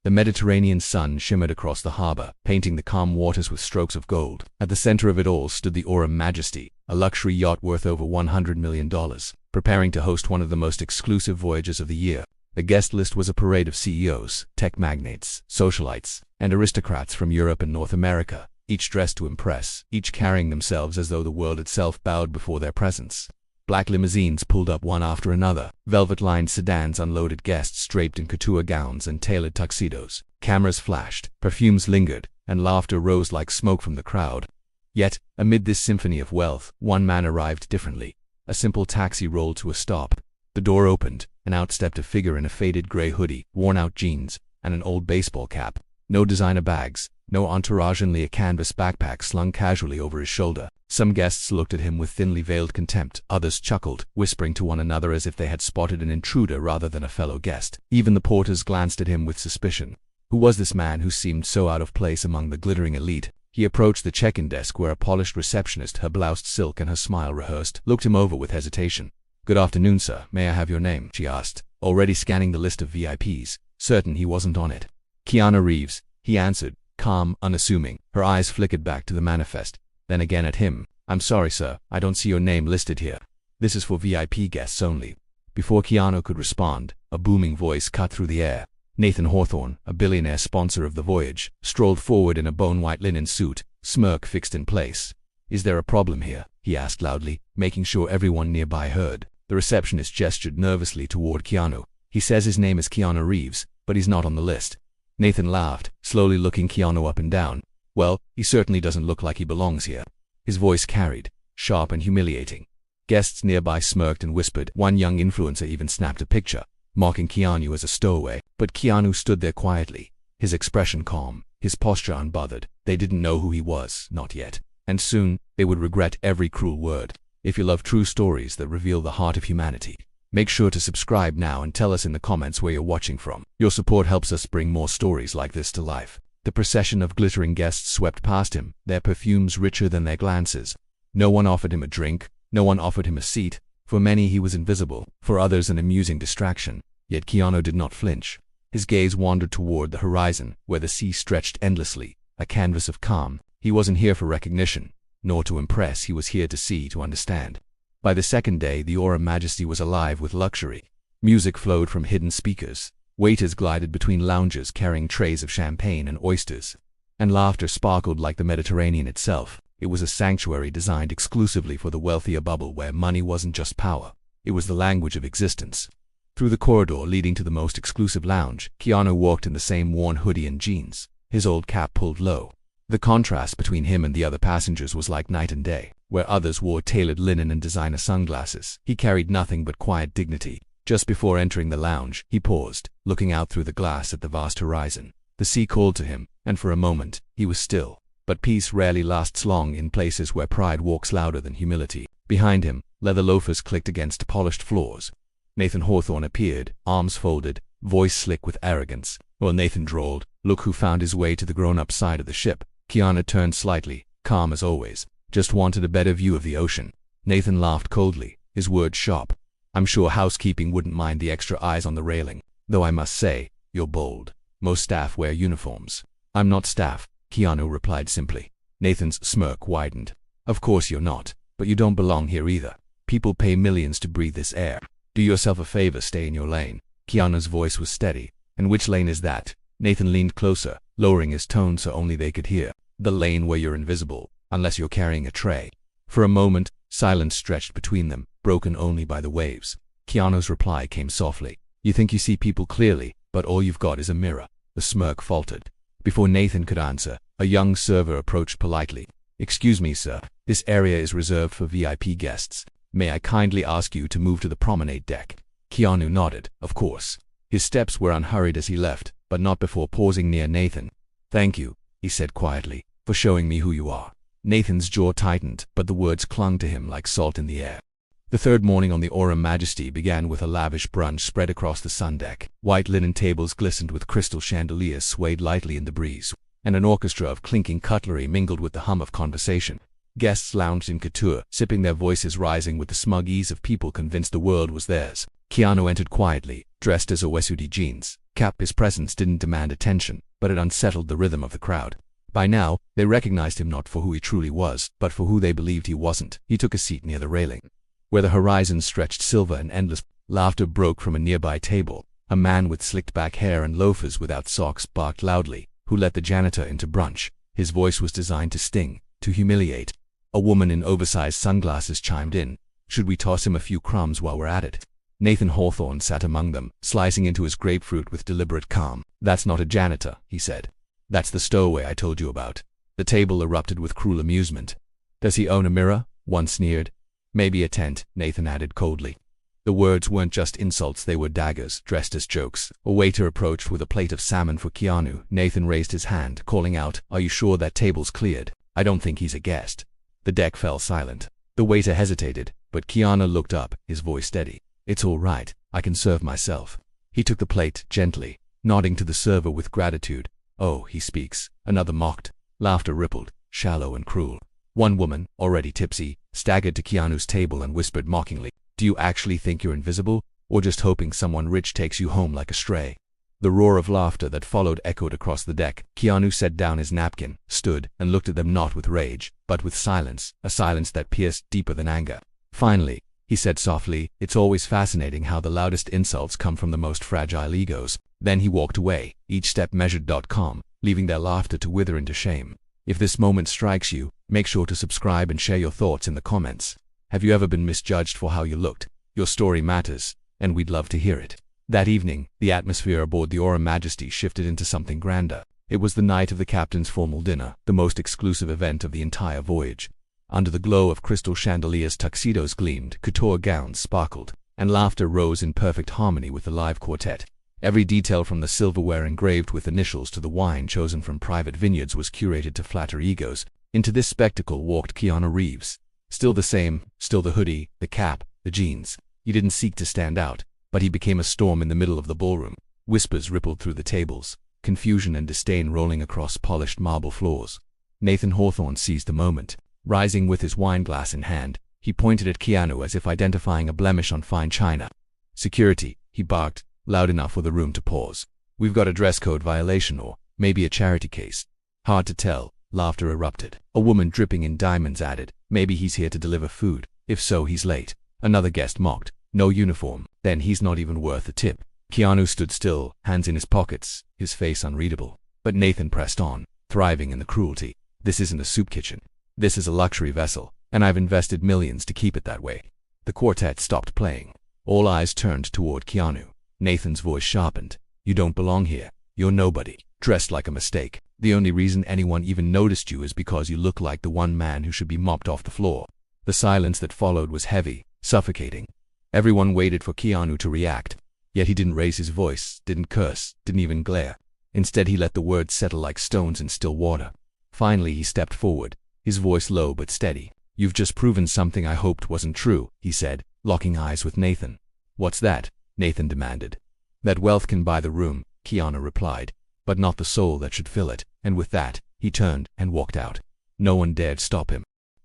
The Mediterranean sun shimmered across the harbor, painting the calm waters with strokes of gold. At the center of it all stood the Majesty, a luxury yacht worth over $100 million, preparing to host one of the most exclusive voyages of the year. The guest list was a parade of CEOs, tech magnates, socialites, and aristocrats from Europe and North America, each dressed to impress, each carrying themselves as though the world itself bowed before their presence. Black limousines pulled up one after another. Velvet-lined sedans unloaded guests draped in couture gowns and tailored tuxedos. Cameras flashed, perfumes lingered, and laughter rose like smoke from the crowd. Yet, amid this symphony of wealth, one man arrived differently. A simple taxi rolled to a stop. The door opened, and out stepped a figure in a faded gray hoodie, worn-out jeans, and an old baseball cap. No designer bags, no entourage, only a canvas backpack slung casually over his shoulder. Some guests looked at him with thinly veiled contempt. Others chuckled, whispering to one another as if they had spotted an intruder rather than a fellow guest. Even the porters glanced at him with suspicion. Who was this man who seemed so out of place among the glittering elite? He approached the check-in desk where a polished receptionist, her bloused silk and her smile rehearsed, looked him over with hesitation. "Good afternoon, sir. May I have your name?" she asked, already scanning the list of VIPs, certain he wasn't on it. "Keanu Reeves," he answered, calm, unassuming. Her eyes flickered back to the manifest, then again at him. "I'm sorry, sir, I don't see your name listed here. This is for VIP guests only." Before Keanu could respond, a booming voice cut through the air. Nathan Hawthorne, a billionaire sponsor of the voyage, strolled forward in a bone-white linen suit, smirk fixed in place. "Is there a problem here?" he asked loudly, making sure everyone nearby heard. The receptionist gestured nervously toward Keanu. "He says his name is Keanu Reeves, but he's not on the list." Nathan laughed, slowly looking Keanu up and down. "Well, he certainly doesn't look like he belongs here." His voice carried, sharp and humiliating. Guests nearby smirked and whispered. One young influencer even snapped a picture, mocking Keanu as a stowaway. But Keanu stood there quietly, his expression calm, his posture unbothered. They didn't know who he was, not yet. And soon, they would regret every cruel word. If you love true stories that reveal the heart of humanity, make sure to subscribe now and tell us in the comments where you're watching from. Your support helps us bring more stories like this to life. The procession of glittering guests swept past him, their perfumes richer than their glances. No one offered him a drink, no one offered him a seat. For many he was invisible, for others an amusing distraction. Yet Keanu did not flinch. His gaze wandered toward the horizon, where the sea stretched endlessly, a canvas of calm. He wasn't here for recognition, nor to impress. He was here to see, to understand. By the second day, the Majesty was alive with luxury. Music flowed from hidden speakers. Waiters glided between lounges carrying trays of champagne and oysters. And laughter sparkled like the Mediterranean itself. It was a sanctuary designed exclusively for the wealthy, a bubble where money wasn't just power. It was the language of existence. Through the corridor leading to the most exclusive lounge, Keanu walked in the same worn hoodie and jeans, his old cap pulled low. The contrast between him and the other passengers was like night and day. Where others wore tailored linen and designer sunglasses, he carried nothing but quiet dignity. Just before entering the lounge, he paused, looking out through the glass at the vast horizon. The sea called to him, and for a moment, he was still. But peace rarely lasts long in places where pride walks louder than humility. Behind him, leather loafers clicked against polished floors. Nathan Hawthorne appeared, arms folded, voice slick with arrogance. Well, Nathan drawled, "Look who found his way to the grown-up side of the ship." Keanu turned slightly, calm as always. "Just wanted a better view of the ocean." Nathan laughed coldly, his words sharp. "I'm sure housekeeping wouldn't mind the extra eyes on the railing. Though I must say, you're bold. Most staff wear uniforms." "I'm not staff," Keanu replied simply. Nathan's smirk widened. "Of course you're not, but you don't belong here either. People pay millions to breathe this air. Do yourself a favor, stay in your lane." Keanu's voice was steady. "And which lane is that?" Nathan leaned closer, lowering his tone so only they could hear. "The lane where you're invisible, unless you're carrying a tray." For a moment, silence stretched between them, broken only by the waves. Keanu's reply came softly. "You think you see people clearly, but all you've got is a mirror." The smirk faltered. Before Nathan could answer, a young server approached politely. "Excuse me, sir. This area is reserved for VIP guests. May I kindly ask you to move to the promenade deck?" Keanu nodded, of course. His steps were unhurried as he left, but not before pausing near Nathan. "Thank you," he said quietly, "for showing me who you are." Nathan's jaw tightened, but the words clung to him like salt in the air. The third morning on the Majesty began with a lavish brunch spread across the sun deck. White linen tables glistened with crystal chandeliers swayed lightly in the breeze, and an orchestra of clinking cutlery mingled with the hum of conversation. Guests lounged in couture, sipping, their voices rising with the smug ease of people convinced the world was theirs. Keanu entered quietly, dressed as a Wesudi jeans, His presence didn't demand attention, but it unsettled the rhythm of the crowd. By now, they recognized him not for who he truly was, but for who they believed he wasn't. He took a seat near the railing, where the horizon stretched silver and endless. Laughter broke from a nearby table. A man with slicked back hair and loafers without socks barked loudly. Who let the janitor into brunch? His voice was designed to sting, to humiliate. A woman in oversized sunglasses chimed in. Should we toss him a few crumbs while we're at it? Nathan Hawthorne sat among them, slicing into his grapefruit with deliberate calm. That's not a janitor, he said. That's the stowaway I told you about. The table erupted with cruel amusement. Does he own a mirror? One sneered. Maybe a tent, Nathan added coldly. The words weren't just insults, they were daggers, dressed as jokes. A waiter approached with a plate of salmon for Keanu. Nathan raised his hand, calling out, "Are you sure that table's cleared? I don't think he's a guest." The deck fell silent. The waiter hesitated, but Keanu looked up, his voice steady. "It's all right, I can serve myself." He took the plate, gently, nodding to the server with gratitude. "Oh, he speaks," another mocked. Laughter rippled, shallow and cruel. One woman, already tipsy, staggered to Keanu's table and whispered mockingly, "Do you actually think you're invisible, or just hoping someone rich takes you home like a stray?" The roar of laughter that followed echoed across the deck. Keanu set down his napkin, stood, and looked at them not with rage, but with silence, a silence that pierced deeper than anger. Finally, he said softly, "It's always fascinating how the loudest insults come from the most fragile egos." Then he walked away, each step measured. Leaving their laughter to wither into shame. If this moment strikes you, make sure to subscribe and share your thoughts in the comments. Have you ever been misjudged for how you looked? Your story matters, and we'd love to hear it. That evening, the atmosphere aboard the Aura Majesty shifted into something grander. It was the night of the captain's formal dinner, the most exclusive event of the entire voyage. Under the glow of crystal chandeliers, tuxedos gleamed, couture gowns sparkled, and laughter rose in perfect harmony with the live quartet. Every detail from the silverware engraved with initials to the wine chosen from private vineyards was curated to flatter egos. Into this spectacle walked Keanu Reeves. Still the same, still the hoodie, the cap, the jeans. He didn't seek to stand out, but he became a storm in the middle of the ballroom. Whispers rippled through the tables, confusion and disdain rolling across polished marble floors. Nathan Hawthorne seized the moment. Rising with his wine glass in hand, he pointed at Keanu as if identifying a blemish on fine china. "Security," he barked, loud enough for the room to pause. "We've got a dress code violation or maybe a charity case." Hard to tell. Laughter erupted. A woman dripping in diamonds added, "Maybe he's here to deliver food. If so, he's late." Another guest mocked, "No uniform. Then he's not even worth a tip." Keanu stood still, hands in his pockets, his face unreadable. But Nathan pressed on, thriving in the cruelty. "This isn't a soup kitchen. This is a luxury vessel, and I've invested millions to keep it that way." The quartet stopped playing. All eyes turned toward Keanu. Nathan's voice sharpened. "You don't belong here. You're nobody, dressed like a mistake. The only reason anyone even noticed you is because you look like the one man who should be mopped off the floor." The silence that followed was heavy, suffocating. Everyone waited for Keanu to react. Yet he didn't raise his voice, didn't curse, didn't even glare. Instead, he let the words settle like stones in still water. Finally, he stepped forward, his voice low but steady. "You've just proven something I hoped wasn't true," he said, locking eyes with Nathan. "What's that?" Nathan demanded. "That wealth can buy the room," Keanu replied, "but not the soul that should fill it." And with that, he turned and walked out. No one dared stop him.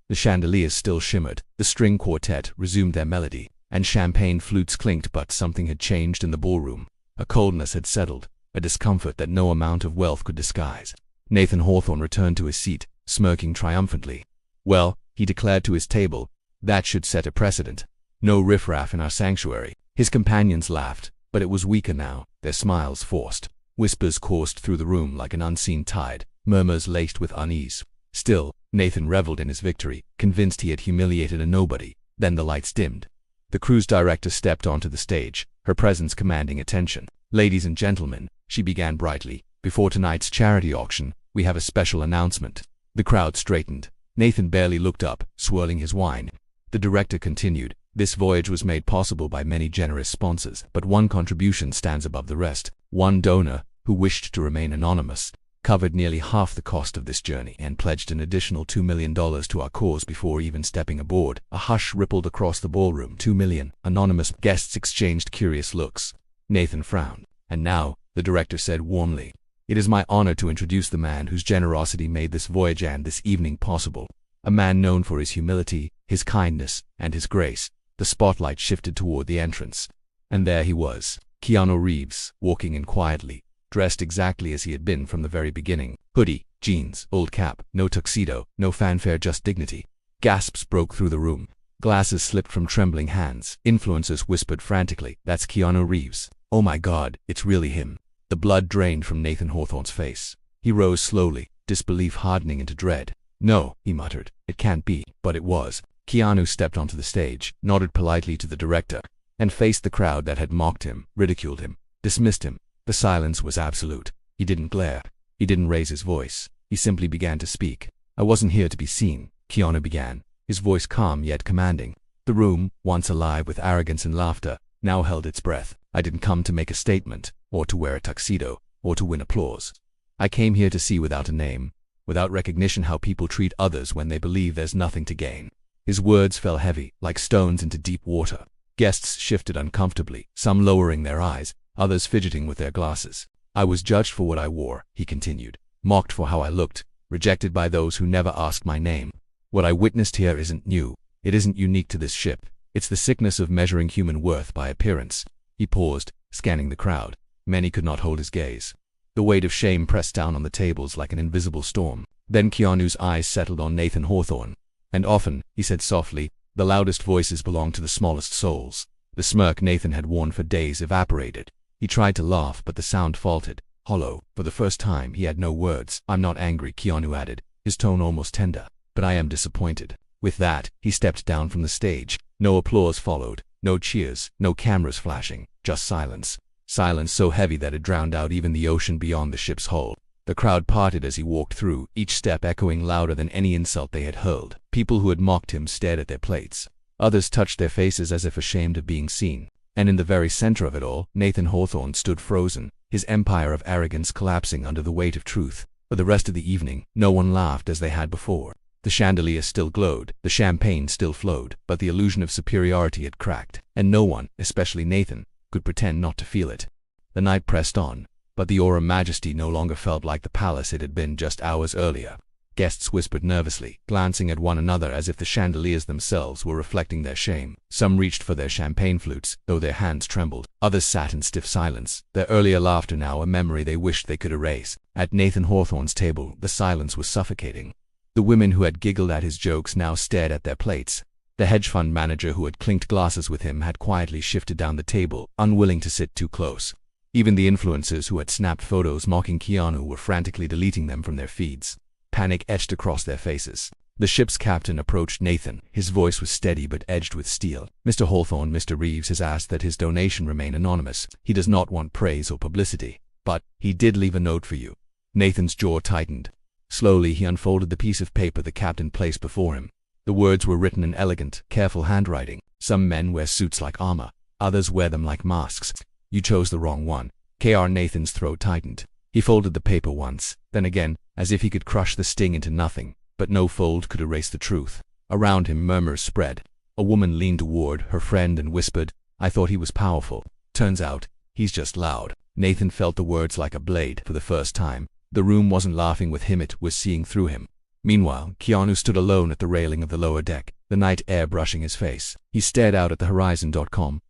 The chandeliers still shimmered, the string quartet resumed their melody, and champagne flutes clinked, but something had changed in the ballroom. A coldness had settled, a discomfort that no amount of wealth could disguise. Nathan Hawthorne returned to his seat, smirking triumphantly. "Well," he declared to his table, "that should set a precedent. No riffraff in our sanctuary." His companions laughed, but it was weaker now, their smiles forced. Whispers coursed through the room like an unseen tide, murmurs laced with unease. Still, Nathan reveled in his victory, convinced he had humiliated a nobody. Then the lights dimmed. The cruise director stepped onto the stage, her presence commanding attention. "Ladies and gentlemen," she began brightly, "before tonight's charity auction, we have a special announcement." The crowd straightened. Nathan barely looked up, swirling his wine. The director continued, "This voyage was made possible by many generous sponsors, but one contribution stands above the rest. One donor, who wished to remain anonymous, covered nearly half the cost of this journey and pledged an additional $2 million to our cause before even stepping aboard." A hush rippled across the ballroom. $2 million. Anonymous guests exchanged curious looks. Nathan frowned. "And now," the director said warmly, "it is my honor to introduce the man whose generosity made this voyage and this evening possible. A man known for his humility, his kindness, and his grace." The spotlight shifted toward the entrance. And there he was, Keanu Reeves, walking in quietly, dressed exactly as he had been from the very beginning. Hoodie, jeans, old cap, no tuxedo, no fanfare, just dignity. Gasps broke through the room. Glasses slipped from trembling hands. Influencers whispered frantically, "That's Keanu Reeves. Oh my God, it's really him." The blood drained from Nathan Hawthorne's face. He rose slowly, disbelief hardening into dread. "No," he muttered, "it can't be." But it was. Keanu stepped onto the stage, nodded politely to the director, and faced the crowd that had mocked him, ridiculed him, dismissed him. The silence was absolute. He didn't glare. He didn't raise his voice. He simply began to speak. "I wasn't here to be seen," Keanu began, his voice calm yet commanding. The room, once alive with arrogance and laughter, now held its breath. "I didn't come to make a statement, or to wear a tuxedo, or to win applause. I came here to see without a name, without recognition, how people treat others when they believe there's nothing to gain." His words fell heavy, like stones into deep water. Guests shifted uncomfortably, some lowering their eyes, others fidgeting with their glasses. "I was judged for what I wore," he continued, "mocked for how I looked, rejected by those who never asked my name. What I witnessed here isn't new. It isn't unique to this ship. It's the sickness of measuring human worth by appearance." He paused, scanning the crowd. Many could not hold his gaze. The weight of shame pressed down on the tables like an invisible storm. Then Keanu's eyes settled on Nathan Hawthorne. "And often," he said softly, "the loudest voices belong to the smallest souls." The smirk Nathan had worn for days evaporated. He tried to laugh, but the sound faltered, hollow. For the first time, he had no words. "I'm not angry," Keanu added, his tone almost tender, "but I am disappointed." With that, he stepped down from the stage. No applause followed, no cheers, no cameras flashing, just silence. Silence so heavy that it drowned out even the ocean beyond the ship's hull. The crowd parted as he walked through, each step echoing louder than any insult they had hurled. People who had mocked him stared at their plates. Others touched their faces as if ashamed of being seen. And in the very center of it all, Nathan Hawthorne stood frozen, his empire of arrogance collapsing under the weight of truth. For the rest of the evening, no one laughed as they had before. The chandelier still glowed, the champagne still flowed, but the illusion of superiority had cracked, and no one, especially Nathan, could pretend not to feel it. The night pressed on, but the aura majesty no longer felt like the palace it had been just hours earlier. Guests whispered nervously, glancing at one another as if the chandeliers themselves were reflecting their shame. Some reached for their champagne flutes, though their hands trembled. Others sat in stiff silence, their earlier laughter now a memory they wished they could erase. At Nathan Hawthorne's table, the silence was suffocating. The women who had giggled at his jokes now stared at their plates. The hedge fund manager who had clinked glasses with him had quietly shifted down the table, unwilling to sit too close. Even the influencers who had snapped photos mocking Keanu were frantically deleting them from their feeds. Panic etched across their faces. The ship's captain approached Nathan. His voice was steady but edged with steel. "Mr. Hawthorne, Mr. Reeves has asked that his donation remain anonymous. He does not want praise or publicity. But he did leave a note for you." Nathan's jaw tightened. Slowly, he unfolded the piece of paper the captain placed before him. The words were written in elegant, careful handwriting. "Some men wear suits like armor. Others wear them like masks. You chose the wrong one." Nathan's throat tightened. He folded the paper once, then again, as if he could crush the sting into nothing, but no fold could erase the truth. Around him, murmurs spread. A woman leaned toward her friend and whispered, "I thought he was powerful. Turns out, he's just loud." Nathan felt the words like a blade for the first time. The room wasn't laughing with him, it was seeing through him. Meanwhile, Keanu stood alone at the railing of the lower deck, the night air brushing his face. He stared out at the horizon,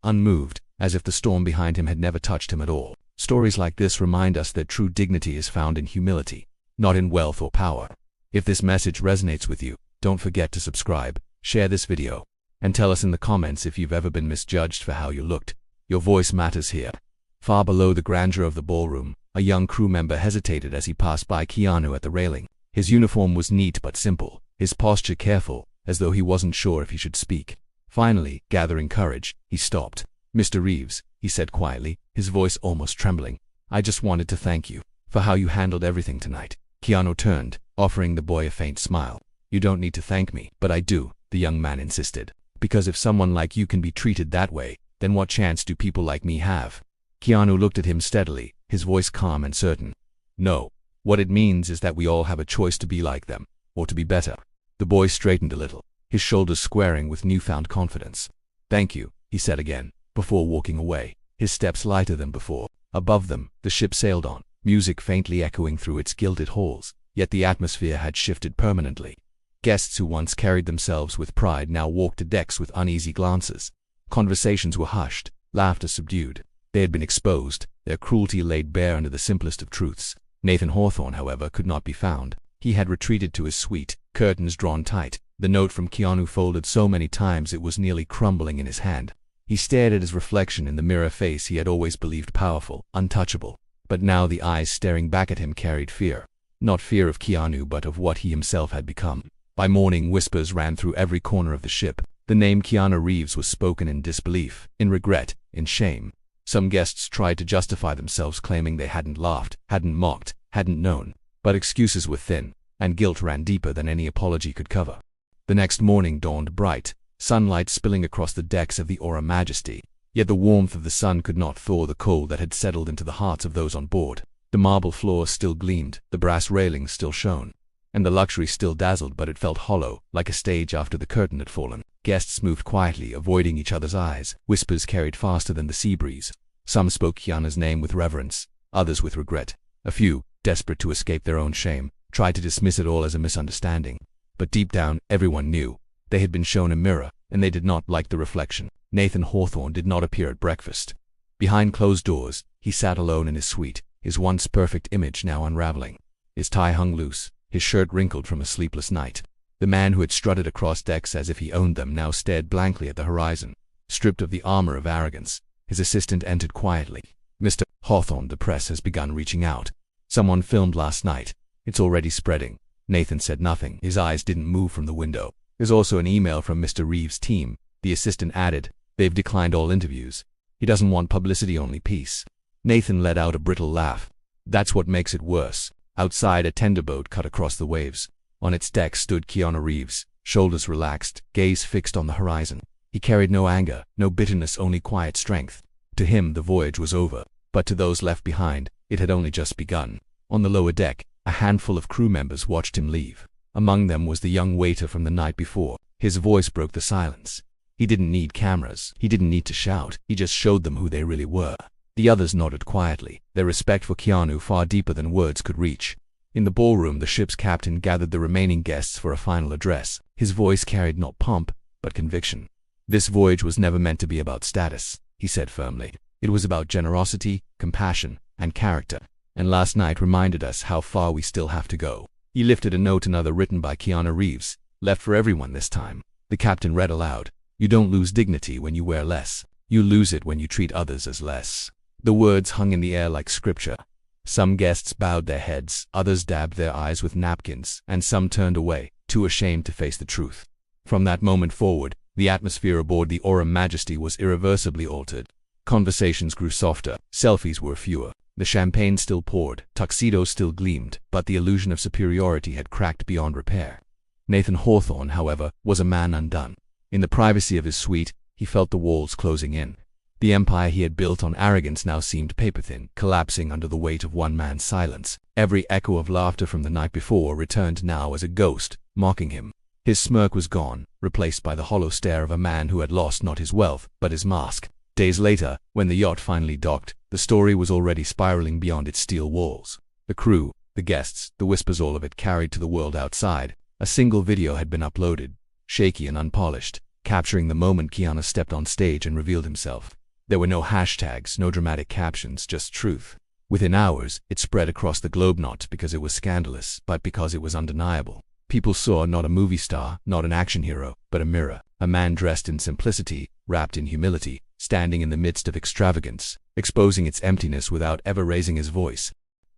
unmoved, as if the storm behind him had never touched him at all. Stories like this remind us that true dignity is found in humility, not in wealth or power. If this message resonates with you, don't forget to subscribe, share this video, and tell us in the comments if you've ever been misjudged for how you looked. Your voice matters here. Far below the grandeur of the ballroom, a young crew member hesitated as he passed by Keanu at the railing. His uniform was neat but simple, his posture careful, as though he wasn't sure if he should speak. Finally, gathering courage, he stopped. "Mr. Reeves," he said quietly, his voice almost trembling, "I just wanted to thank you for how you handled everything tonight." Keanu turned, offering the boy a faint smile. "You don't need to thank me, but I do," the young man insisted. "Because if someone like you can be treated that way, then what chance do people like me have?" Keanu looked at him steadily, his voice calm and certain. "No. What it means is that we all have a choice to be like them, or to be better." The boy straightened a little, his shoulders squaring with newfound confidence. "Thank you," he said again, before walking away, his steps lighter than before. Above them, the ship sailed on, music faintly echoing through its gilded halls, yet the atmosphere had shifted permanently. Guests who once carried themselves with pride now walked the decks with uneasy glances. Conversations were hushed, laughter subdued. They had been exposed, their cruelty laid bare under the simplest of truths. Nathan Hawthorne, however, could not be found. He had retreated to his suite, curtains drawn tight, the note from Keanu folded so many times it was nearly crumbling in his hand. He stared at his reflection in the mirror face he had always believed powerful, untouchable. But now the eyes staring back at him carried fear. Not fear of Keanu but of what he himself had become. By morning, whispers ran through every corner of the ship. The name Keanu Reeves was spoken in disbelief, in regret, in shame. Some guests tried to justify themselves, claiming they hadn't laughed, hadn't mocked, hadn't known. But excuses were thin, and guilt ran deeper than any apology could cover. The next morning dawned bright, sunlight spilling across the decks of the Aura Majesty. Yet the warmth of the sun could not thaw the cold that had settled into the hearts of those on board. The marble floor still gleamed, the brass railings still shone, and the luxury still dazzled, but it felt hollow, like a stage after the curtain had fallen. Guests moved quietly, avoiding each other's eyes. Whispers carried faster than the sea breeze. Some spoke Keanu's name with reverence, others with regret. A few, desperate to escape their own shame, tried to dismiss it all as a misunderstanding. But deep down, everyone knew. They had been shown a mirror, and they did not like the reflection. Nathan Hawthorne did not appear at breakfast. Behind closed doors, he sat alone in his suite, his once perfect image now unraveling. His tie hung loose, his shirt wrinkled from a sleepless night. The man who had strutted across decks as if he owned them now stared blankly at the horizon. Stripped of the armor of arrogance, his assistant entered quietly. "Mr. Hawthorne, the press has begun reaching out. Someone filmed last night. It's already spreading." Nathan said nothing. His eyes didn't move from the window. "There's also an email from Mr. Reeves' team," the assistant added. "They've declined all interviews. He doesn't want publicity, only peace." Nathan let out a brittle laugh. "That's what makes it worse." Outside, a tender boat cut across the waves. On its deck stood Keanu Reeves, shoulders relaxed, gaze fixed on the horizon. He carried no anger, no bitterness, only quiet strength. To him, the voyage was over, but to those left behind, it had only just begun. On the lower deck, a handful of crew members watched him leave. Among them was the young waiter from the night before. His voice broke the silence. He didn't need cameras. He didn't need to shout. He just showed them who they really were. The others nodded quietly, their respect for Keanu far deeper than words could reach. In the ballroom, the ship's captain gathered the remaining guests for a final address. His voice carried not pomp, but conviction. "This voyage was never meant to be about status," he said firmly. "It was about generosity, compassion, and character. And last night reminded us how far we still have to go." He lifted a note, another written by Keanu Reeves, left for everyone this time. The captain read aloud. "You don't lose dignity when you wear less. You lose it when you treat others as less." The words hung in the air like scripture. Some guests bowed their heads, others dabbed their eyes with napkins, and some turned away, too ashamed to face the truth. From that moment forward, the atmosphere aboard the Aura Majesty was irreversibly altered. Conversations grew softer, selfies were fewer. The champagne still poured, tuxedos still gleamed, but the illusion of superiority had cracked beyond repair. Nathan Hawthorne, however, was a man undone. In the privacy of his suite, he felt the walls closing in. The empire he had built on arrogance now seemed paper-thin, collapsing under the weight of one man's silence. Every echo of laughter from the night before returned now as a ghost, mocking him. His smirk was gone, replaced by the hollow stare of a man who had lost not his wealth, but his mask. Days later, when the yacht finally docked, the story was already spiraling beyond its steel walls. The crew, the guests, the whispers, all of it carried to the world outside. A single video had been uploaded, shaky and unpolished, capturing the moment Keanu stepped on stage and revealed himself. There were no hashtags, no dramatic captions, just truth. Within hours, it spread across the globe, not because it was scandalous, but because it was undeniable. People saw not a movie star, not an action hero, but a mirror, a man dressed in simplicity, wrapped in humility, standing in the midst of extravagance, exposing its emptiness without ever raising his voice.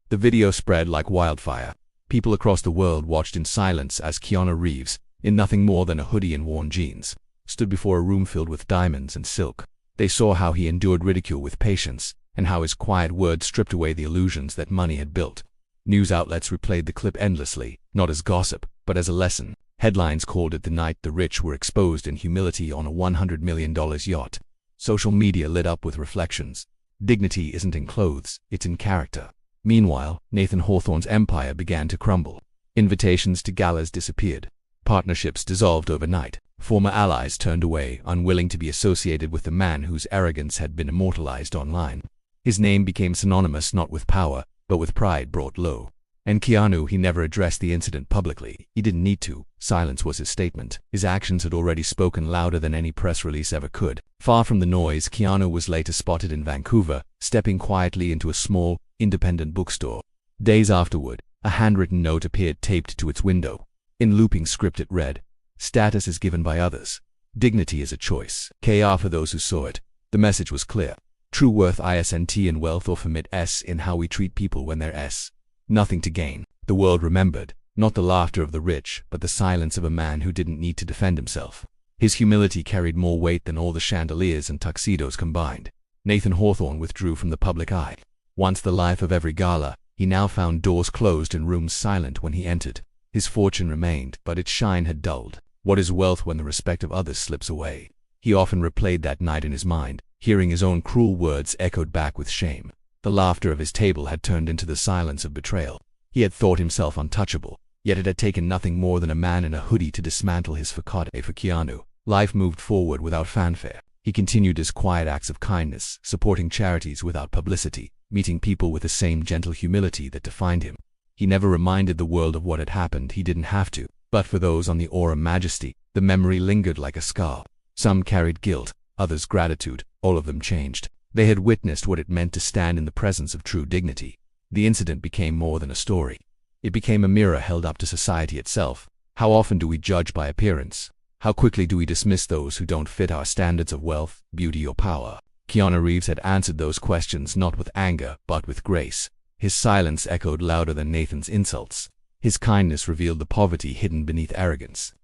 The video spread like wildfire. People across the world watched in silence as Keanu Reeves, in nothing more than a hoodie and worn jeans, stood before a room filled with diamonds and silk. They saw how he endured ridicule with patience, and how his quiet words stripped away the illusions that money had built. News outlets replayed the clip endlessly, not as gossip, but as a lesson. Headlines called it the night the rich were exposed in humility on a $100 million yacht. Social media lit up with reflections. Dignity isn't in clothes, it's in character. Meanwhile, Nathan Hawthorne's empire began to crumble. Invitations to galas disappeared. Partnerships dissolved overnight. Former allies turned away, unwilling to be associated with the man whose arrogance had been immortalized online. His name became synonymous not with power, but with pride brought low. And Keanu, he never addressed the incident publicly. He didn't need to. Silence was his statement. His actions had already spoken louder than any press release ever could. Far from the noise, Keanu was later spotted in Vancouver, stepping quietly into a small, independent bookstore. Days afterward, a handwritten note appeared taped to its window. In looping script it read, "Status is given by others. Dignity is a choice. KR for those who saw it." The message was clear. True worth isn't in wealth or formit s in how we treat people when they're s. Nothing to gain. The world remembered, not the laughter of the rich, but the silence of a man who didn't need to defend himself. His humility carried more weight than all the chandeliers and tuxedos combined. Nathan Hawthorne withdrew from the public eye. Once the life of every gala, he now found doors closed and rooms silent when he entered. His fortune remained, but its shine had dulled. What is wealth when the respect of others slips away? He often replayed that night in his mind, hearing his own cruel words echoed back with shame. The laughter of his table had turned into the silence of betrayal. He had thought himself untouchable, yet it had taken nothing more than a man in a hoodie to dismantle his facade. For Keanu, life moved forward without fanfare. He continued his quiet acts of kindness, supporting charities without publicity, meeting people with the same gentle humility that defined him. He never reminded the world of what had happened. He didn't have to. But for those on the Aura Majesty, the memory lingered like a scar. Some carried guilt, others gratitude. All of them changed. They had witnessed what it meant to stand in the presence of true dignity. The incident became more than a story. It became a mirror held up to society itself. How often do we judge by appearance? How quickly do we dismiss those who don't fit our standards of wealth, beauty, or power? Keanu Reeves had answered those questions not with anger, but with grace. His silence echoed louder than Nathan's insults. His kindness revealed the poverty hidden beneath arrogance.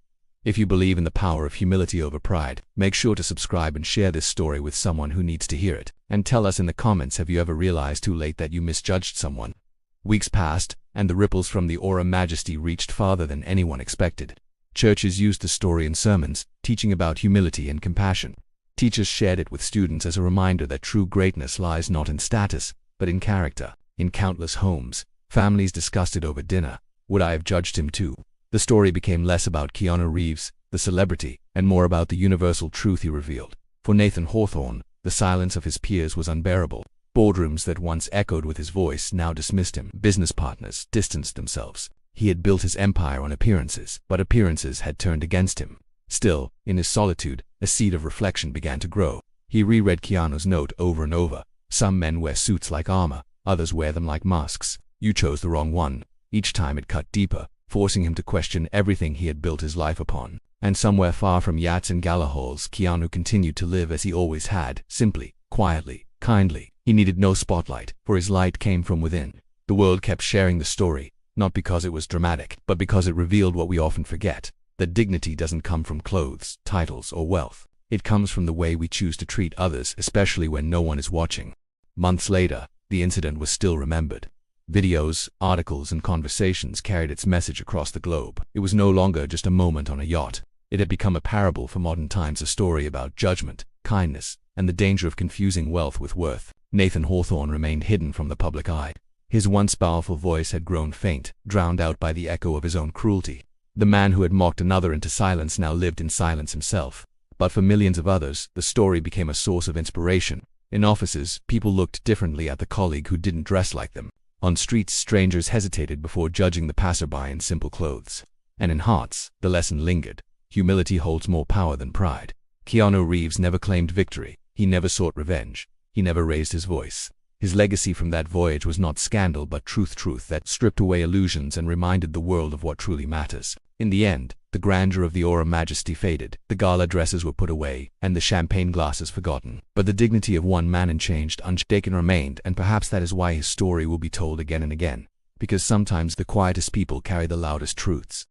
If you believe in the power of humility over pride, make sure to subscribe and share this story with someone who needs to hear it. And tell us in the comments, have you ever realized too late that you misjudged someone? Weeks passed, and the ripples from the Aura Majesty reached farther than anyone expected. Churches used the story in sermons, teaching about humility and compassion. Teachers shared it with students as a reminder that true greatness lies not in status, but in character. In countless homes, families discussed it over dinner. Would I have judged him too? The story became less about Keanu Reeves, the celebrity, and more about the universal truth he revealed. For Nathan Hawthorne, the silence of his peers was unbearable. Boardrooms that once echoed with his voice now dismissed him. Business partners distanced themselves. He had built his empire on appearances, but appearances had turned against him. Still, in his solitude, a seed of reflection began to grow. He reread Keanu's note over and over. Some men wear suits like armor, others wear them like masks. You chose the wrong one. Each time it cut deeper, forcing him to question everything he had built his life upon. And somewhere far from yachts and gala halls, Keanu continued to live as he always had, simply, quietly, kindly. He needed no spotlight, for his light came from within. The world kept sharing the story, not because it was dramatic, but because it revealed what we often forget, that dignity doesn't come from clothes, titles, or wealth. It comes from the way we choose to treat others, especially when no one is watching. Months later, the incident was still remembered. Videos, articles, and conversations carried its message across the globe. It was no longer just a moment on a yacht. It had become a parable for modern times, a story about judgment, kindness, and the danger of confusing wealth with worth. Nathan Hawthorne remained hidden from the public eye. His once powerful voice had grown faint, drowned out by the echo of his own cruelty. The man who had mocked another into silence now lived in silence himself. But for millions of others, the story became a source of inspiration. In offices, people looked differently at the colleague who didn't dress like them. On streets, strangers hesitated before judging the passerby in simple clothes. And in hearts, the lesson lingered. Humility holds more power than pride. Keanu Reeves never claimed victory. He never sought revenge. He never raised his voice. His legacy from that voyage was not scandal but truth that stripped away illusions and reminded the world of what truly matters. In the end, the grandeur of the Aura Majesty faded, the gala dresses were put away, and the champagne glasses forgotten. But the dignity of one man unchanged, unshaken remained, and perhaps that is why his story will be told again and again. Because sometimes the quietest people carry the loudest truths.